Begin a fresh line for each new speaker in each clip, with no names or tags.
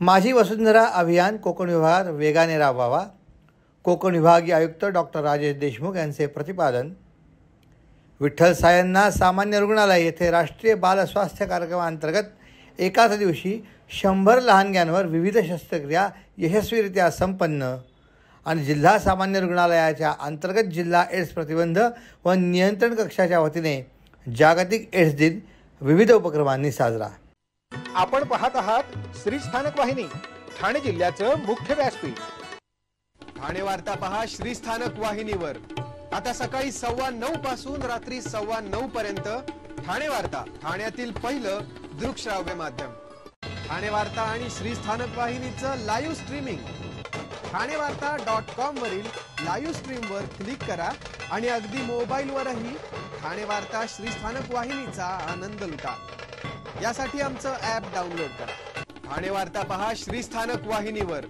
माझी वसुंधरा अभियान कोकण विभागात वेगाने राबवावा. कोकण विभागीय आयुक्त डॉक्टर राजेश देशमुख यांचे प्रतिपादन. विठ्ठल सायंनाथ सामान्य रुग्णालय येथे राष्ट्रीय बाल स्वास्थ्य कार्यक्रमांतर्गत एकाच दिवशी 100 लहानग्यांवर विविध शस्त्रक्रिया यशस्वीरित्या संपन्न. आणि जिल्हा सामान्य रुग्णालयाच्या अंतर्गत जिल्हा एड्स प्रतिबंध व नियंत्रण कक्षाच्या वतीने जागतिक एड्स दिन विविध उपक्रमांनी साजरा.
आपण पाहत आहात श्री स्थानक वाहिनी, ठाणे जिल्ह्याचं मुख्य व्यासपीठ.
ठाणे वार्ता पहा श्री स्थानक वाहिनीवर. आता सकाळी 9:15 पासून रात्री 9:15 पर्यंत ठाणे वार्ता, ठाण्यातील पहिलं दृकश्राव्य माध्यम. ठाणे वार्ता आणि श्री स्थानक वाहिनीचं लाईव्ह स्ट्रीमिंग ठाणेवार्ता.com वरील लाईव्ह स्ट्रीमवर क्लिक करा आणि अगदी मोबाईलवरही ठाणे वार्ता श्री स्थानक वाहिनीचा आनंद लुटा. यासाठी आमचं ॲप डाउनलोड करा. ठाणे वार्ता पहा श्री स्थानक वाहिनीवर.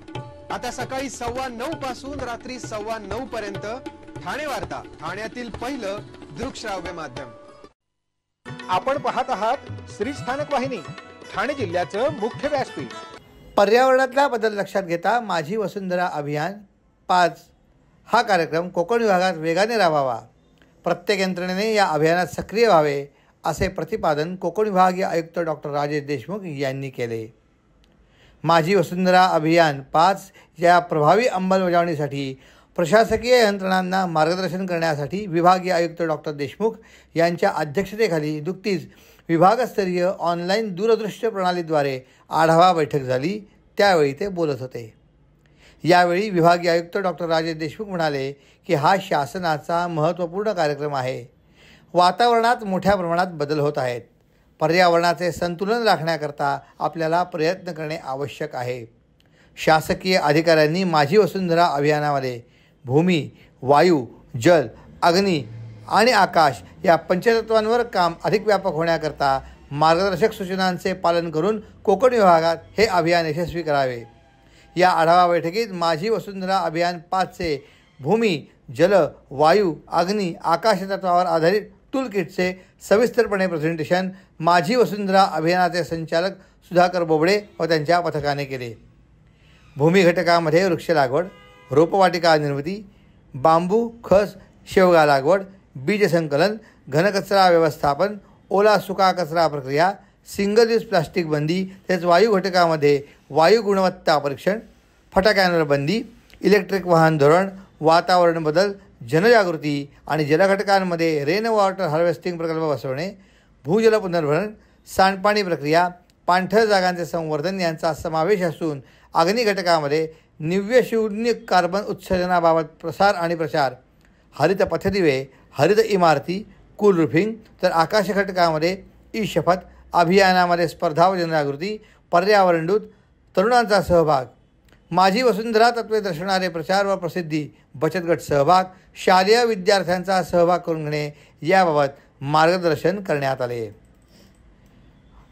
आता सकाळी 9:15 पासून रात्री 9:15 पर्यंत ठाणे वार्ता, ठाण्यातील पहिलं दृकश्राव्य माध्यम.
आपण पाहत आहात श्री स्थानक वाहिनी, ठाणे जिल्ह्याचं मुख्य व्यासपीठ.
पर्यावरणातला बदल लक्षात घेता माझी वसुंधरा अभियान 5 हा कार्यक्रम कोकण विभागात वेगाने राबवावा. प्रत्येक यंत्रणेने या अभियानात सक्रिय व्हावे असे प्रतिपादन कोकण विभागीय आयुक्त डॉक्टर राजेश देशमुख यांनी केले. माझी वसुंधरा अभियान 5 या प्रभावी अंमलबजावणीसाठी प्रशासकीय यंत्रणांना मार्गदर्शन करण्यासाठी विभागीय आयुक्त डॉक्टर देशमुख यांच्या अध्यक्षतेखाली नुकतीच विभागस्तरीय ऑनलाईन दूरदृश्य प्रणालीद्वारे आढावा बैठक झाली. त्यावेळी ते बोलत होते. यावेळी विभागीय आयुक्त डॉक्टर राजेश देशमुख म्हणाले की हा शासनाचा महत्त्वपूर्ण कार्यक्रम आहे. वातावरणात मोठ्या प्रमाणात बदल होत आहेत. पर्यावरणाचे संतुलन राखण्याकरता आपल्याला प्रयत्न करणे आवश्यक आहे. शासकीय अधिकाऱ्यांनी माझी वसुंधरा अभियानामध्ये भूमी, वायू, जल, अग्नी आणि आकाश या पंचतत्वांवर काम अधिक व्यापक होण्याकरता मार्गदर्शक सूचनांचे पालन करून कोकण विभागात हे अभियान यशस्वी करावे. या आढावा बैठकीत माझी वसुंधरा अभियान 5चे भूमी, जल, वायू, अग्नी, आकाश तत्वावर आधारित टूल किटचे सविस्तरपणे प्रेझेंटेशन माझी वसुंधरा अभियानाचे संचालक सुधाकर बोबडे व त्यांच्या पथकाने केले. भूमी घटकामध्ये वृक्ष लागवड, रोपवाटिका निर्मिती, बांबू, खस, शेवगा लागवड, बीज संकलन, घनकचरा व्यवस्थापन, ओला सुका कचरा प्रक्रिया, सिंगल यूज प्लास्टिक बंदी, तसेच वायू घटकामध्ये वायू गुणवत्ता परीक्षण, फटाक्यांवर बंदी, इलेक्ट्रिक वाहन धोरण, वातावरण बदल, जनजागृती आणि जलघटकांमध्ये रेन वॉटर हार्वेस्टिंग प्रकल्प बसवणे, भूजल पुनर्भरण, सांडपाणी प्रक्रिया, पाणथळ जागांचे संवर्धन यांचा समावेश असून अग्नी घटकामध्ये निव्यशून्य कार्बन उत्सर्जनाबाबत प्रसार आणि प्रचार, हरित पथदिवे, हरित इमारती, कूल रूफिंग, तर आकाश घटकामध्ये ई शपथ अभियानामध्ये स्पर्धा व जनजागृती, पर्यावरणदूत, तरुणांचा सहभाग, माझी वसुंधरा तत्त्वे दर्शवणारे प्रचार व प्रसिद्धी, बचत गट सहभाग, शालेय विद्यार्थ्यांचा सहभाग करून घेणे याबाबत मार्गदर्शन करण्यात आले.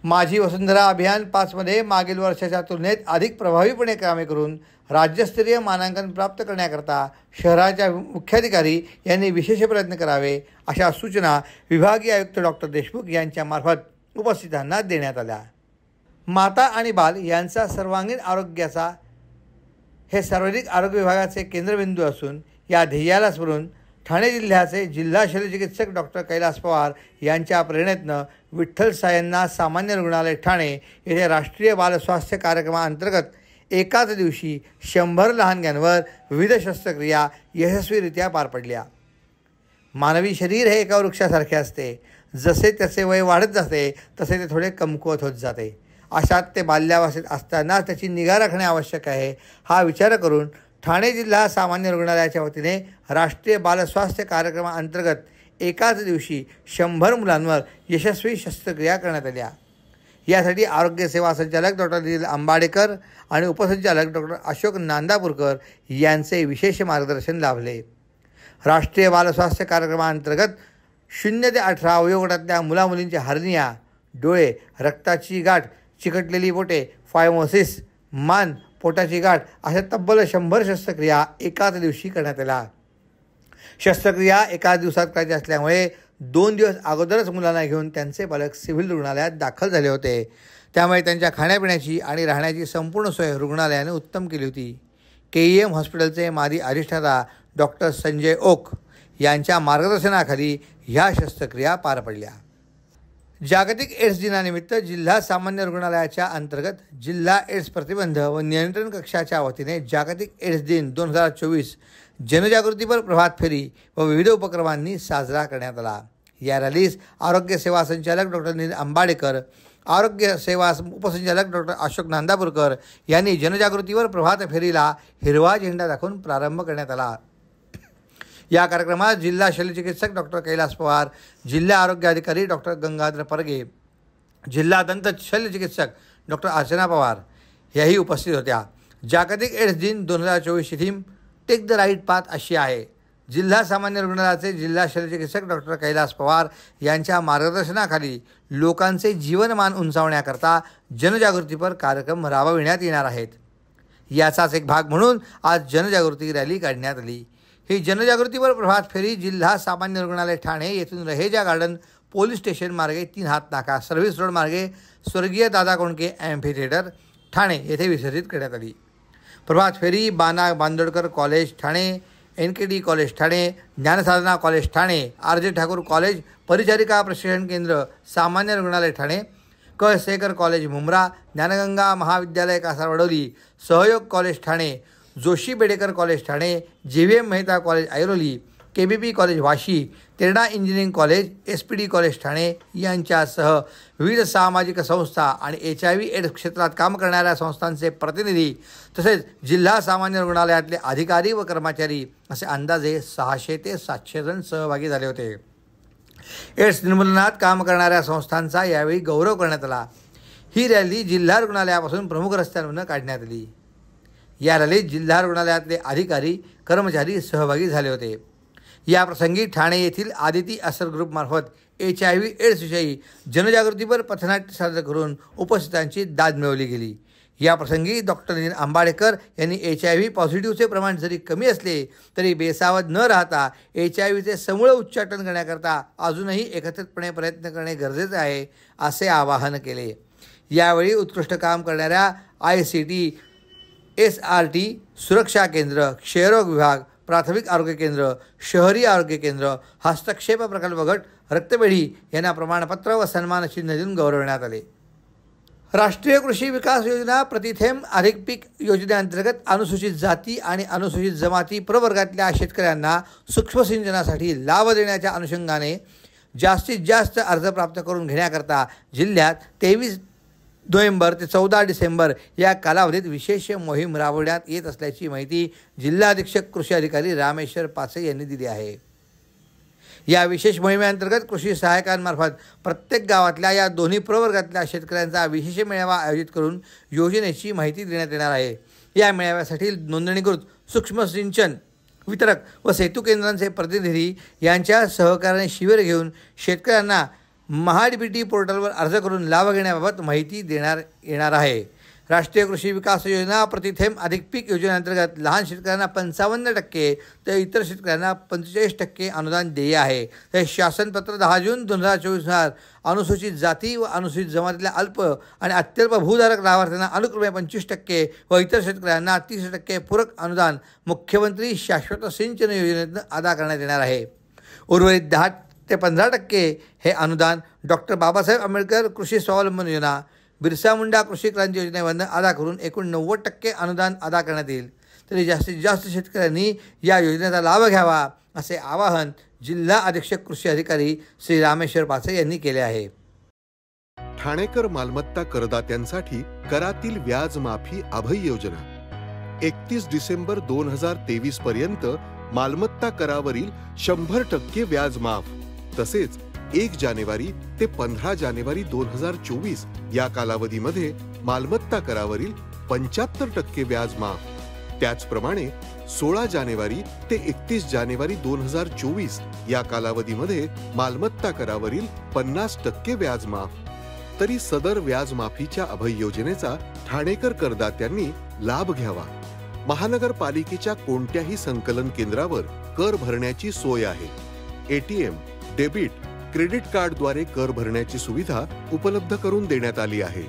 माझी वसुंधरा अभियान 5मध्ये मागील वर्षाच्या तुलनेत अधिक प्रभावीपणे कामे करून राज्यस्तरीय मानांकन प्राप्त करण्याकरता शहराच्या मुख्याधिकारी यांनी विशेष प्रयत्न करावे अशा सूचना विभागीय आयुक्त डॉक्टर देशमुख यांच्यामार्फत उपस्थितांना देण्यात आल्या. माता आणि बाल यांचा सर्वांगीण आरोग्याचा हे सार्वजनिक आरोग्य विभागाचे केंद्रबिंदू असून या ध्येयाला स्मरून ठाणे जिल्ह्याचे जिल्हा शल्यचिकित्सक डॉक्टर कैलास पवार यांच्या प्रेरणेतनं विठ्ठल सायंनाथ सामान्य रुग्णालय ठाणे येथे राष्ट्रीय बालस्वास्थ्य कार्यक्रमाअंतर्गत एकाच दिवशी 100 लहानग्यांवर विविध शस्त्रक्रिया यशस्वीरित्या पार पडल्या. मानवी शरीर हे एका वृक्षासारखे असते. जसे त्याचे वय वाढत जाते तसे ते थोडे कमकुवत होत जाते. अशात ते बाल्यावस्थेत असताना त्याची निगा राखणे आवश्यक आहे. हा विचार करून ठाणे जिल्हा सामान्य रुग्णालयाच्या वतीने राष्ट्रीय बालस्वास्थ्य कार्यक्रमाअंतर्गत एकाच दिवशी 100 मुलांवर यशस्वी शस्त्रक्रिया करण्यात आल्या. यासाठी आरोग्य सेवा संचालक डॉक्टर दिलीप आंबाडेकर आणि उपसंचालक डॉक्टर अशोक नांदापूरकर यांचे विशेष मार्गदर्शन लाभले. राष्ट्रीय बालस्वास्थ्य कार्यक्रमाअंतर्गत 0 ते 18 वयोगटातल्या मुलामुलींच्या हर्निया, डोळे, रक्ताची गाठ, चिकटलेली बोटे, फायमोसिस, मान, पोटाची गाठ अशा तब्बल 100 शस्त्रक्रिया एकाच दिवशी करण्यात आल्या. शस्त्रक्रिया एकाच दिवसात करायची असल्यामुळे 2 दिवस अगोदरच मुलांना घेऊन त्यांचे पालक सिव्हिल रुग्णालयात दाखल झाले होते. त्यामुळे त्यांच्या खाण्यापिण्याची आणि राहण्याची संपूर्ण सोय रुग्णालयाने उत्तम केली होती. KEM हॉस्पिटलचे माजी अधिष्ठाता डॉक्टर संजय ओक यांच्या मार्गदर्शनाखाली ह्या शस्त्रक्रिया पार पडल्या. जागतिक एड्स दिनानिमित्त जिल्हा सामान्य रुग्णालयाच्या अंतर्गत जिल्हा एड्स प्रतिबंध व नियंत्रण कक्षाच्या वतीने जागतिक एड्स दिन 2024 जनजागृतीपर प्रभात फेरी व विविध उपक्रमांनी साजरा करण्यात आला. या रॅलीस आरोग्य सेवा संचालक डॉक्टर नील अंबाडेकर, आरोग्य सेवा उपसंचालक डॉक्टर अशोक नांदापूरकर यांनी जनजागृतीवर प्रभात फेरीला हिरवा झेंडा दाखवून प्रारंभ करण्यात आला. या कार्यक्रमात जिल्हा शल्यचिकित्सक डॉक्टर कैलास पवार, जिल्हा आरोग्य अधिकारी डॉक्टर गंगाधर परगे, जिल्हा दंत शल्यचिकित्सक डॉक्टर अर्चना पवार याही उपस्थित होत्या. जागतिक एड्स दिन 2024 theme take the right path अशी आहे. जिल्हा सामान्य रुग्णालयाचे जिल्हा शल्यचिकित्सक डॉक्टर कैलास पवार यांच्या मार्गदर्शनाखाली लोकांचे जीवनमान उंचावण्याकरता जनजागृतीपर कार्यक्रम राबविण्यात येणार आहेत. याचाच एक भाग म्हणून आज जनजागृती रॅली काढण्यात आली. ही जनजागृतीपर प्रभात फेरी जिल्हा सामान्य रुग्णालय ठाणे येथून रहेजा गार्डन पोलीस स्टेशन मार्गे 3 हात नाका सर्व्हिस रोड मार्गे स्वर्गीय दादा कोंडके ॲम्फी थिएटर ठाणे येथे विसर्जित करण्यात आली. प्रभात फेरी बाना Bandodkar college Thane, NKD college Thane, Dnyansadhana college Thane, RJ Thakur college परिचारिका प्रशिक्षण केंद्र सामान्य रुग्णालय ठाणे, शेखर कॉलेज मुंब्रा, ज्ञानगंगा महाविद्यालय Kasarvadavali, Sahyog college Thane, Joshi Bedekar college Thane, JVM Mehta college Airoli, KBP college Vashi, Terna engineering college, SPD college Thane यांच्यासह विविध सामाजिक संस्था आणि HIV एड्स क्षेत्रात काम करणाऱ्या संस्थांचे प्रतिनिधी तसेच जिल्हा सामान्य रुग्णालयातले अधिकारी व कर्मचारी असे अंदाजे 600 ते 700 जण सहभागी झाले होते. एड्स निर्मूलनात काम करणाऱ्या संस्थांचा यावेळी गौरव करण्यात आला. ही रॅली जिल्हा रुग्णालयापासून प्रमुख रस्त्यांवरून काढण्यात आली. या रॅलीत जिल्हा रुग्णालयातले अधिकारी कर्मचारी सहभागी झाले होते. या प्रसंगी ठाणे येथील आदिती असर ग्रुपमार्फत HIV एड्सविषयी जनजागृतीपर पथनाट्य सादर करून उपस्थितांची दाद मिळवली गेली. या प्रसंगी डॉक्टर नील अंबाडेकर यांनी HIV पॉझिटिव्हचे प्रमाण जरी कमी असले तरी बेसावध न राहता HIVचे समूळ उच्चाटन करण्याकरता अजूनही एकत्रितपणे प्रयत्न करणे गरजेचे आहे असे आवाहन केले. यावेळी उत्कृष्ट काम करणाऱ्या ICT, SRT, सुरक्षा केंद्र, क्षयरोग विभाग, प्राथमिक आरोग्य केंद्र, शहरी आरोग्य केंद्र, हस्तक्षेप प्रकल्प गट, रक्तपेढी यांना प्रमाणपत्र व सन्मानचिन्ह देऊन गौरवण्यात आले. राष्ट्रीय कृषी विकास योजना प्रतिथेंब अधिक पीक योजनेअंतर्गत अनुसूचित जाती आणि अनुसूचित जमाती प्रवर्गातल्या शेतकऱ्यांना सूक्ष्म सिंचनासाठी लाभ देण्याच्या अनुषंगाने जास्तीत जास्त अर्ज प्राप्त करून घेण्याकरता जिल्ह्यात 23 नोव्हेंबर ते 14 डिसेंबर या कालावधीत विशेष मोहीम राबवण्यात येत असल्याची माहिती जिल्हा अधीक्षक कृषी अधिकारी रामेश्वर पाचे यांनी दिली आहे. या विशेष मोहिमेअंतर्गत कृषी सहायकांमार्फत प्रत्येक गावातल्या या दोन्ही प्रवर्गातल्या शेतकऱ्यांचा विशेष मेळावा आयोजित करून योजनेची माहिती देण्यात येणार आहे. या मेळाव्यासाठी नोंदणीकृत सूक्ष्म सिंचन वितरक व सेतू केंद्रांचे प्रतिनिधी यांच्या सहकार्याने शिबिर घेऊन शेतकऱ्यांना महाडीबीटी पोर्टलवर अर्ज करून लाभ घेण्याबाबत माहिती देण्यात येणार आहे. राष्ट्रीय कृषी विकास योजना प्रतिथेंब अधिक पीक योजनेअंतर्गत लहान शेतकऱ्यांना 55% तर इतर शेतकऱ्यांना 45% अनुदान देय आहे. हे शासनपत्र 10 जून 2024 अनुसूचित जाती व अनुसूचित जमातीतल्या अल्प आणि अत्यल्प भूधारक लाभार्थ्यांना अनुक्रमे 25% व इतर शेतकऱ्यांना 30% पूरक अनुदान मुख्यमंत्री शाश्वत सिंचन योजनेतून अदा करण्यात येणार आहे. उर्वरित 10 ते 15% हे अनुदान डॉक्टर बाबासाहेब आंबेडकर कृषी स्वावलंबन योजना, बिरसा मुंडा कृषी क्रांती योजनेमधून अदा करून एकूण 90% अनुदान अदा करण्यात येईल. तरी जास्तीत जास्त शेतकऱ्यांनी या योजनेचा लाभ घ्यावा असे आवाहन जिल्हा अधीक्षक कृषी अधिकारी श्री रामेश्वर पाचे यांनी केले आहे.
ठाणेकर मालमत्ता करदात्यांसाठी करातील व्याज माफी अभय योजना 31 डिसेंबर 2023 पर्यंत मालमत्ता करावरील 100% व्याज माफ. तसेच 1 जानेवारी ते 15 जानेवारी 2024 या कालावधीमध्ये मालमत्ता करावरील 75% व्याज माफ. त्याचप्रमाणे 16 जानेवारी ते 31 जानेवारी 2024 या कालावधीमध्ये मालमत्ता करावरील 50% व्याज माफ. तरी सदर व्याज माफीच्या अभय योजनेचा ठाणेकर करदात्यांनी लाभ घ्यावा. महानगरपालिकेच्या कोणत्याही संकलन केंद्रावर कर भरण्याची सोय आहे. ATM, डेबिट, क्रेडिट कार्डद्वारे कर भरण्याची सुविधा उपलब्ध करून देण्यात आली आहे.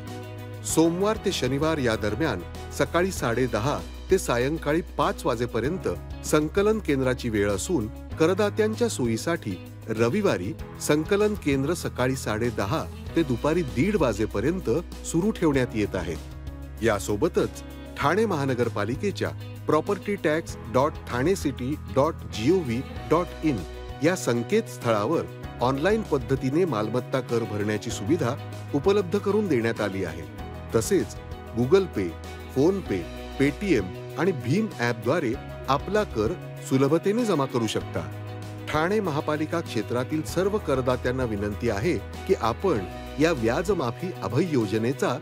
सोमवार ते शनिवार या दरम्यान सकाळी 10:30 ते सायंकाळी 5 वाजेपर्यंत संकलन केंद्राची वेळ असून करदात्यांच्या सोयीसाठी रविवारी संकलन केंद्र सकाळी 10:30 ते दुपारी 1:30 वाजेपर्यंत सुरू ठेवण्यात येत आहेत। यासोबतच ठाणे महानगरपालिकेच्या propertytax.thanecity.gov.in या संकेतस्थळावर ऑनलाईन पद्धतीने मालमत्ता कर भरण्याची सुविधा उपलब्ध करून देण्यात आली आहे। तसेच गुगल पे, फोन पे, पेटीएम आणि भीम ॲपद्वारे आपला कर सुलभतेने जमा करू शकता। ठाणे महापालिका क्षेत्रातील सर्व करदात्यांना विनंती आहे की आपण या व्याज माफी अभय योजनेचा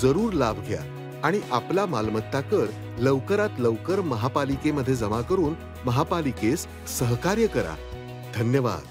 जरूर लाभ घ्या आणि आपला मालमत्ता कर लवकरात लवकर महापालिकेमध्ये जमा करून महापालिकेस सहकार्य करा। धन्यवाद।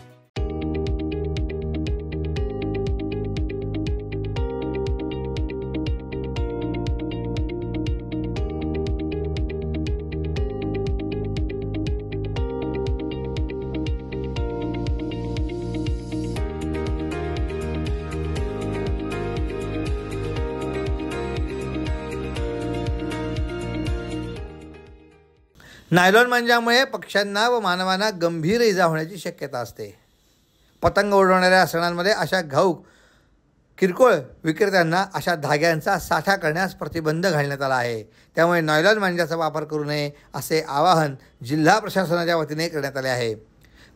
नायलॉन मांजामुळे पक्ष्यांना व मानवांना गंभीर इजा होण्याची शक्यता असते। पतंग उडवणाऱ्या सणांमध्ये अशा घाऊक किरकोळ विक्रेत्यांना अशा धाग्यांचा साठा करण्यास प्रतिबंध घालण्यात आला आहे। त्यामुळे नायलॉन मांजाचा वापर करू नये असे आवाहन जिल्हा प्रशासनाच्या वतीने करण्यात आले आहे।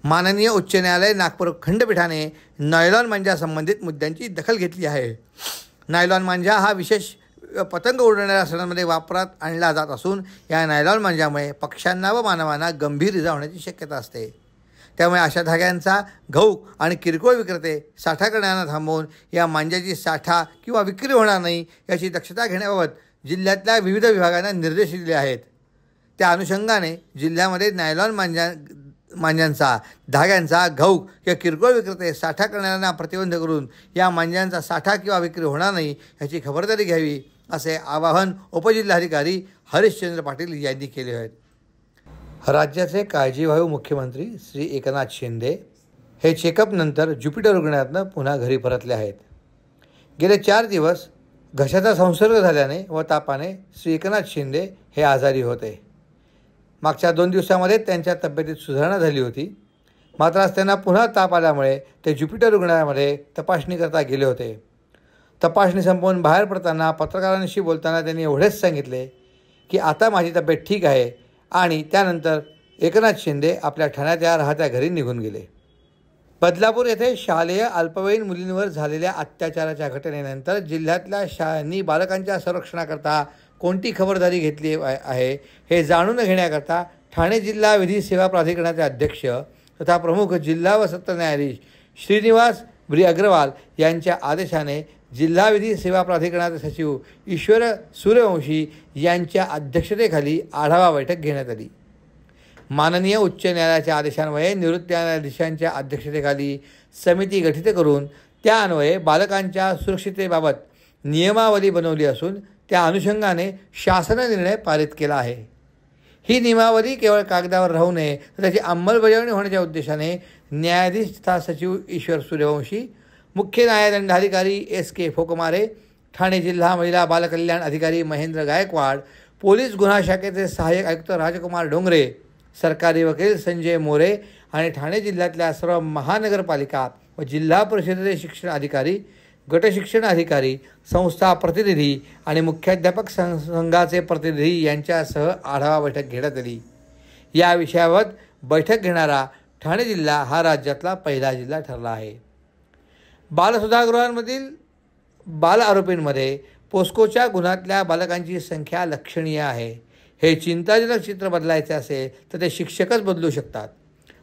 माननीय उच्च न्यायालय नागपूर खंडपीठाने नायलॉन मांजा संबंधित मुद्द्यांची दखल घेतली आहे। नायलॉन मांजा हा विशेष पतंग उडवणाऱ्या सणांमध्ये वापरात आणला जात असून या नायलॉन मांजामुळे पक्ष्यांना व मानवांना गंभीर इजा होण्याची शक्यता असते। त्यामुळे अशा धाग्यांचा घाऊक आणि किरकोळ विक्रेते साठा करण्याला थांबवून या मांजाची साठा किंवा विक्री होणार नाही याची दक्षता घेण्याबाबत जिल्ह्यातल्या विविध विभागांना निर्देश दिले आहेत। त्या अनुषंगाने जिल्ह्यामध्ये नायलॉन मांजांचा धाग्यांचा घाऊक किंवा किरकोळ विक्रेते साठा करणाऱ्यांना प्रतिबंध करून या मांजांचा साठा किंवा विक्री होणार नाही याची खबरदारी घ्यावी असे आवाहन उपजिल्हाधिकारी हरिश्चंद्र पाटील यांनी केले आहे। राज्याचे काळजीवाहू मुख्यमंत्री श्री एकनाथ शिंदे हे चेकअपनंतर ज्युपिटर रुग्णालयातून पुन्हा घरी परतले आहेत। गेले 4 दिवस घशाचा संसर्ग झाल्याने व तापाने श्री एकनाथ शिंदे हे आजारी होते। मागच्या 2 दिवसामध्ये त्यांच्या तब्येतीत सुधारणा झाली होती। मात्र आज त्यांना पुन्हा ताप आल्यामुळे ते ज्युपिटर रुग्णालयामध्ये तपासणीकरता गेले होते। तपासणी संपवून बाहेर पडताना पत्रकारांशी बोलताना त्यांनी एवढेच सांगितले की आता माझी तब्येत ठीक आहे आणि त्यानंतर एकनाथ शिंदे आपल्या ठाण्याच्या राहत्या घरी निघून गेले। बदलापूर येथे शालेय अल्पवयीन मुलींवर झालेल्या अत्याचाराच्या घटनेनंतर जिल्ह्यातल्या शाळांनी बालकांच्या संरक्षणाकरता कोणती खबरदारी घेतली आहे हे जाणून घेण्याकरता ठाणे जिल्हा विधी सेवा प्राधिकरणाचे अध्यक्ष तथा प्रमुख जिल्हा व सत्र न्यायाधीश श्रीनिवास ब्री अग्रवाल यांच्या आदेशाने जिल्हा विधी सेवा प्राधिकरणाचे सचिव ईश्वर सूर्यवंशी यांच्या अध्यक्षतेखाली आढावा बैठक घेण्यात आली। माननीय उच्च न्यायालयाच्या आदेशान्वये निवृत्त न्यायाधीशांच्या अध्यक्षतेखाली समिती गठीत करून त्यान्वये बालकांच्या सुरक्षिततेबाबत नियमावली बनवली असून त्या अनुषंगाने शासन निर्णय पारित केला आहे। ही नियमावली केवळ कागदावर राहू नये तर त्याची अंमलबजावणी होण्याच्या उद्देशाने न्यायाधीश तथा सचिव ईश्वर सूर्यवंशी, मुख्य न्यायदंडाधिकारी S.K. फोकमारे, ठाणे जिल्हा महिला बालकल्याण अधिकारी महेंद्र गायकवाड, पोलीस गुन्हा शाखेचे सहाय्यक आयुक्त राजकुमार डोंगरे, सरकारी वकील संजय मोरे आणि ठाणे जिल्ह्यातल्या सर्व महानगरपालिका व जिल्हा परिषदेचे शिक्षण अधिकारी, गटशिक्षण अधिकारी, संस्था प्रतिनिधी आणि मुख्याध्यापक संघाचे प्रतिनिधी यांच्यासह आढावा बैठक घेण्यात आली। या विषयावर बैठक घेणारा ठाणे जिल्हा हा राज्यातला पहिला जिल्हा ठरला आहे। बालसुधारगृहांमधील बाल आरोपींमध्ये पोस्कोच्या गुन्ह्यातल्या बालकांची संख्या लक्षणीय आहे। हे चिंताजनक चित्र बदलायचे असेल तर ते शिक्षकच बदलू शकतात।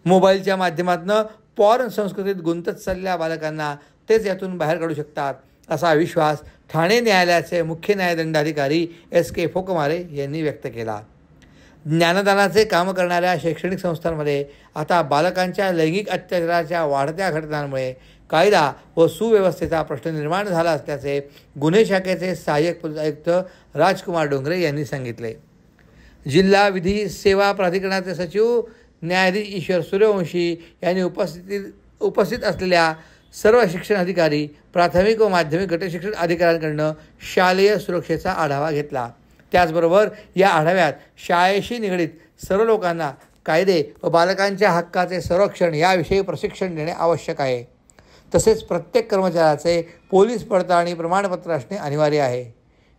मोबाईलच्या माध्यमातून पॉर्न संस्कृतीत गुंतत चाललेल्या बालकांना तेच यातून बाहेर काढू शकतात असा विश्वास ठाणे न्यायालयाचे मुख्य न्यायदंडाधिकारी S.K. फोकमारे यांनी व्यक्त केला। ज्ञानदानाचे काम करणाऱ्या शैक्षणिक संस्थांमध्ये आता बालकांच्या लैंगिक अत्याचाराच्या वाढत्या घटनांमुळे कायदा व सुव्यवस्थेचा प्रश्न निर्माण झाला असल्याचे गुन्हे शाखेचे सहाय्यक पोलीस आयुक्त राजकुमार डोंगरे यांनी सांगितले। जिल्हा विधी सेवा प्राधिकरणाचे सचिव न्यायाधीश ईश्वर सूर्यवंशी यांनी उपस्थित असलेल्या सर्व शिक्षण अधिकारी, प्राथमिक व माध्यमिक गटशिक्षण अधिकाऱ्यांकडून शालेय सुरक्षेचा आढावा घेतला. त्याचबरोबर या आढाव्यात शाळेशी निगडीत सर्व लोकांना कायदे व बालकांच्या हक्काचे संरक्षण याविषयी प्रशिक्षण देणे आवश्यक आहे. तसेच प्रत्येक कर्मचाऱ्याचे पोलीस पडताळणी प्रमाणपत्र असणे अनिवार्य आहे.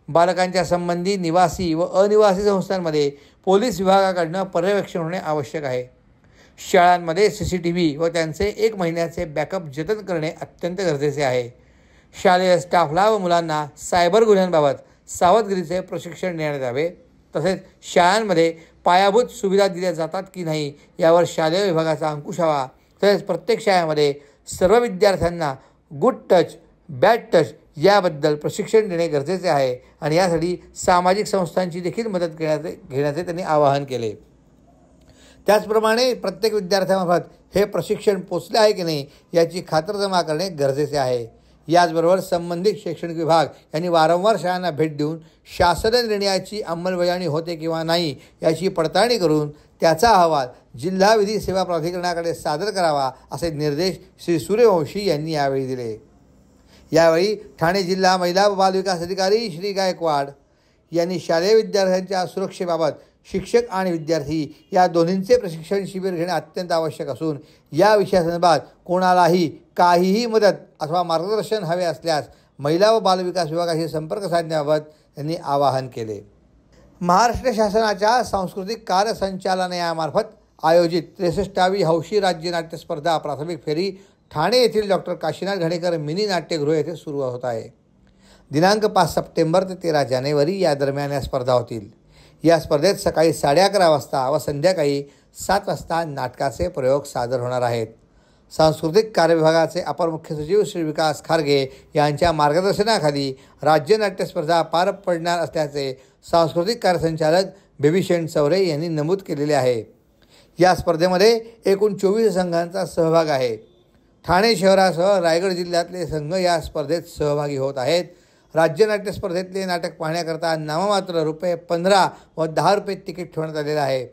बालकांच्या संबंधी निवासी व अनिवासी संस्थांमध्ये पोलीस विभागाकडून पर्यवेक्षण होणे आवश्यक आहे. शाळांमध्ये CCTV व त्यांचे 1 महिन्याचे बॅकअप जतन करणे अत्यंत गरजेचे आहे. शालेय स्टाफला व मुलांना सायबर गुन्ह्यांबाबत सावधगिरीचे प्रशिक्षण देण्यात यावे. तसेच शाळांमध्ये पायाभूत सुविधा दिल्या जातात की नाही यावर शालेय विभागाचा अंकुश हवा. तसेच प्रत्येक शाळेमध्ये सर्व विद्यार्थ्यांना गुड टच, बॅड टच याबद्दल प्रशिक्षण देणे गरजेचे आहे आणि यासाठी सामाजिक संस्थांची देखील मदत घेण्याचे त्यांनी आवाहन केले. त्याचप्रमाणे प्रत्येक विद्यार्थ्यांमार्फत हे प्रशिक्षण पोचले आहे की नाही याची खातरजमा करणे गरजेचे आहे. याचबरोबर संबंधित शैक्षणिक विभाग यांनी वारंवार शाळांना भेट देऊन शासन निर्णयाची अंमलबजावणी होते किंवा नाही याची पडताळणी करून त्याचा अहवाल जिल्हा विधी सेवा प्राधिकरणाकडे सादर करावा असे निर्देश श्री सूर्यवंशी यांनी यावेळी दिले. यावेळी ठाणे जिल्हा महिला व बाल विकास अधिकारी श्री गायकवाड यांनी शालेय विद्यार्थ्यांच्या सुरक्षेबाबत शिक्षक आणि विद्यार्थी या दोन्हींचे प्रशिक्षण शिबिर घेणे अत्यंत आवश्यक असून या विषयासंदर्भात कोणालाही काहीही मदत अथवा मार्गदर्शन हवे असल्यास महिला व बालविकास विभागाशी संपर्क साधण्याबाबत त्यांनी आवाहन केले. महाराष्ट्र शासनाच्या सांस्कृतिक कार्य संचालनालयामार्फत आयोजित 63वी हौशी राज्य नाट्य स्पर्धा प्राथमिक फेरी ठाणे येथील डॉक्टर काशीनाथ घाणेकर मिनी नाट्यगृह येथे सुरू होत आहे. दिनांक 5 सप्टेंबर ते 13 जानेवारी या दरम्यान या स्पर्धा होतील. या स्पर्धेत सकाळी 11:30 वाजता व संध्याकाळी 7 वाजता नाटकाचे प्रयोग सादर होणार आहेत. सांस्कृतिक कार्य विभागाचे अपर मुख्य सचिव श्री विकास खारगे यांच्या मार्गदर्शनाखाली राज्य नाट्य स्पर्धा पार पडणार असल्याचे सांस्कृतिक कार्य संचालक बेबीशेन चौरे यांनी नमूद केलेले आहे. या स्पर्धेमध्ये एकूण 24 संघांचा सहभाग आहे. ठाणे शहरासह रायगड जिल्ह्यातले संघ या स्पर्धेत सहभागी होत आहेत. राज्य नाट्य स्पर्धेतले नाटक पाहण्याकरता नाममात्र ₹15 व ₹10 तिकीट ठेवण्यात आलेलं आहे.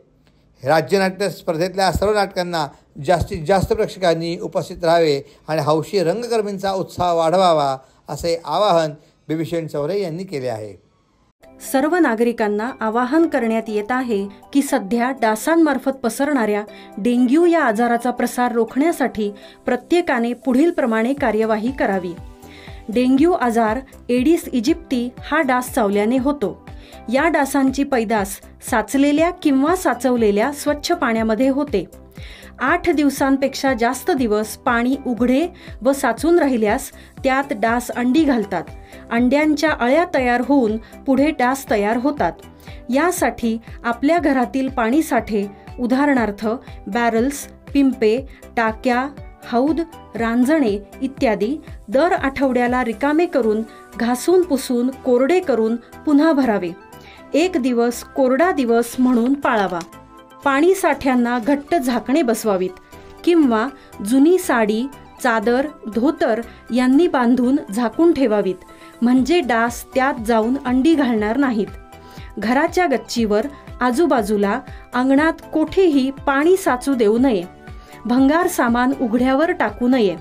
राज्य नाट्य स्पर्धेतल्या सर्व नाटकांना जास्तीत जास्त प्रेक्षकांनी उपस्थित राहावे आणि हौशी रंगकर्मींचा उत्साह वाढवावा असे आवाहन बेबीशेन चौरे यांनी केले आहे.
सर्व नागरिकांना आवाहन करण्यात येत आहे की सध्या डासांमार्फत पसरणाऱ्या डेंग्यू या आजाराचा प्रसार रोखण्यासाठी प्रत्येकाने पुढील प्रमाणे कार्यवाही करावी. डेंग्यू आजार एडिस इजिप्ती हा डास चावल्याने होतो. या डासांची पैदास साचलेल्या किंवा साचवलेल्या स्वच्छ पाण्यामध्ये होते. 8 दिवसांपेक्षा जास्त दिवस पाणी उघडे व साचून राहिल्यास त्यात डास अंडी घालतात. अंड्यांच्या अळ्या तयार होऊन पुढे डास तयार होतात. यासाठी आपल्या घरातील पाणी साठे उदाहरणार्थ बॅरल्स, पिंपे, टाक्या, हौद, रांजणे इत्यादी दर आठवड्याला रिकामे करून घासून पुसून कोरडे करून पुन्हा भरावे. 1 दिवस कोरडा दिवस म्हणून पाळावा. पाणी साठ्यांना घट्ट झाकणे बसवावीत किंवा जुनी साडी, चादर, धोतर यांनी बांधून झाकून ठेवावीत म्हणजे डास त्यात जाऊन अंडी घालणार नाहीत. घराच्या गच्चीवर, आजूबाजूला, अंगणात कोठेही पाणी साचू देऊ नये. भंगार सामान उघड्यावर टाकू नये.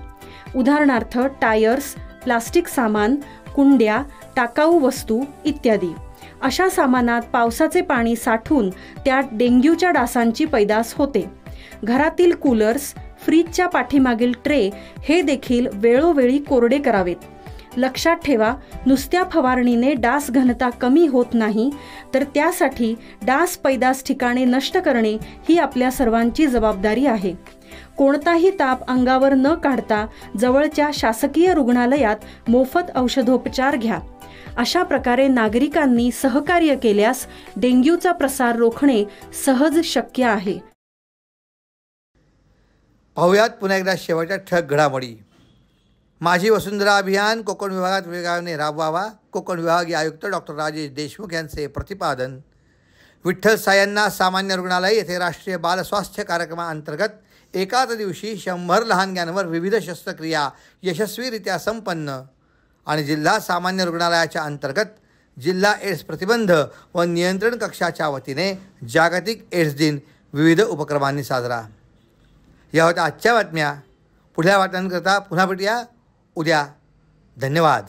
उदाहरणार्थ टायर्स, प्लास्टिक सामान, कुंड्या, टाकाऊ वस्तू इत्यादी. अशा सामानात पावसाचे पाणी साठून त्यात डेंग्यूच्या डासांची पैदास होते. घरातील कूलर्स, फ्रीजच्या पाठीमागील ट्रे हे देखील वेळोवेळी कोरडे करावेत. लक्षात ठेवा, नुसत्या फवारणीने डास घनता कमी होत नाही, तर त्यासाठी डास पैदास ठिकाणे नष्ट करणे ही आपल्या सर्वांची जबाबदारी आहे. कोणताही ताप अंगावर न काढता जवळच्या शासकीय रुग्णालयात मोफत औषधोपचार घ्या. अशा प्रकारे नागरिकांनी सहकार्य केल्यास डेंग्यूचा प्रसार रोखणे सहज शक्य आहे.
पाहुयात पुन्हा एकदा शेवटच्या ठळक घडामोडी. माझी वसुंधरा अभियान कोकण विभागात वेगाने राबवावा, कोकण विभागीय आयुक्त डॉक्टर राजेश देशमुख यांचे प्रतिपादन. विठ्ठल सायांना सामान्य रुग्णालय येथे राष्ट्रीय बाल स्वास्थ्य कार्यक्रमाअंतर्गत एकाच दिवशी 100 लहानग्यांवर विविध शस्त्रक्रिया यशस्वीरित्या संपन्न. आणि जिल्हा सामान्य रुग्णालयाच्या अंतर्गत जिल्हा एड्स प्रतिबंध व नियंत्रण कक्षाच्या वतीने जागतिक एड्स दिन विविध उपक्रमांनी साजरा. या होत्या आजच्या बातम्या. पुढल्या वाटण्याकरता पुन्हा भेटूया उद्या. धन्यवाद.